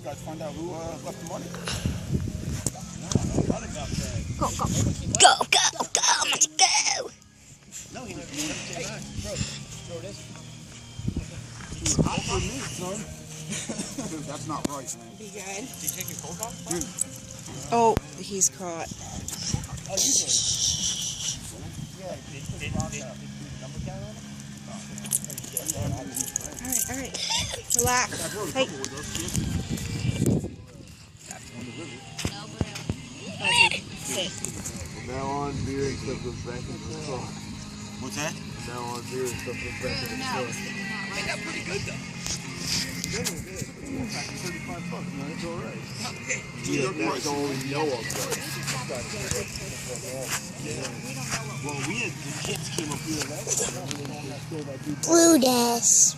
guys find out who left the money? Go, go, go, go, go, let's go. No, he never came back. Bro, throw this. Hot for me, son. Dude, that's not right, man. Be good. Did you take your coat off? Dude. Oh, he's caught. Oh, you did. Yeah, did number count on him? All right. Relax. Hey. Sit. From now on, beer and stuff goes back into the store. What's that? From now on, beer and stuff goes back into the store. They got pretty good though. $35, man. It's all right. Yeah, That's all we know of, though. Well, we had the kids came up here last time. Blue Dash.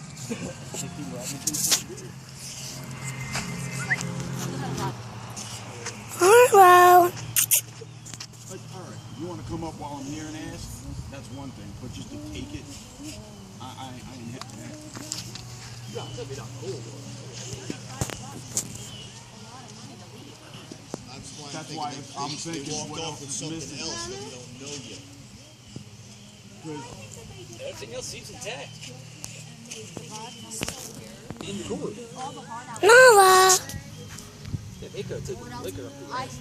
Hello. Like, all right, you want to come up while I'm here and ask? That's one thing, but just to take it, I ain't hitting that. That's why I'm thinking what else is missing. Else that we don't know yet. Everything else seems intact. Nala.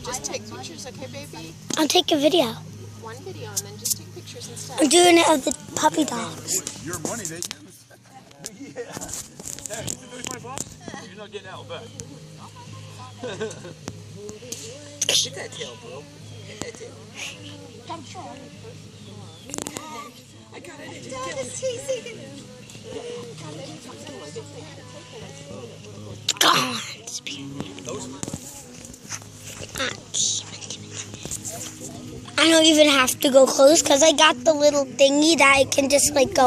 Just take pictures, okay, baby? I'll take a video. One video and then just take pictures instead. I'm doing it of the puppy dogs. Your money, they use. Yeah. Hey, you're not getting out back. Get that tail, bro. Get that tail. I got it. God. I don't even have to go close because I got the little thingy that I can just like go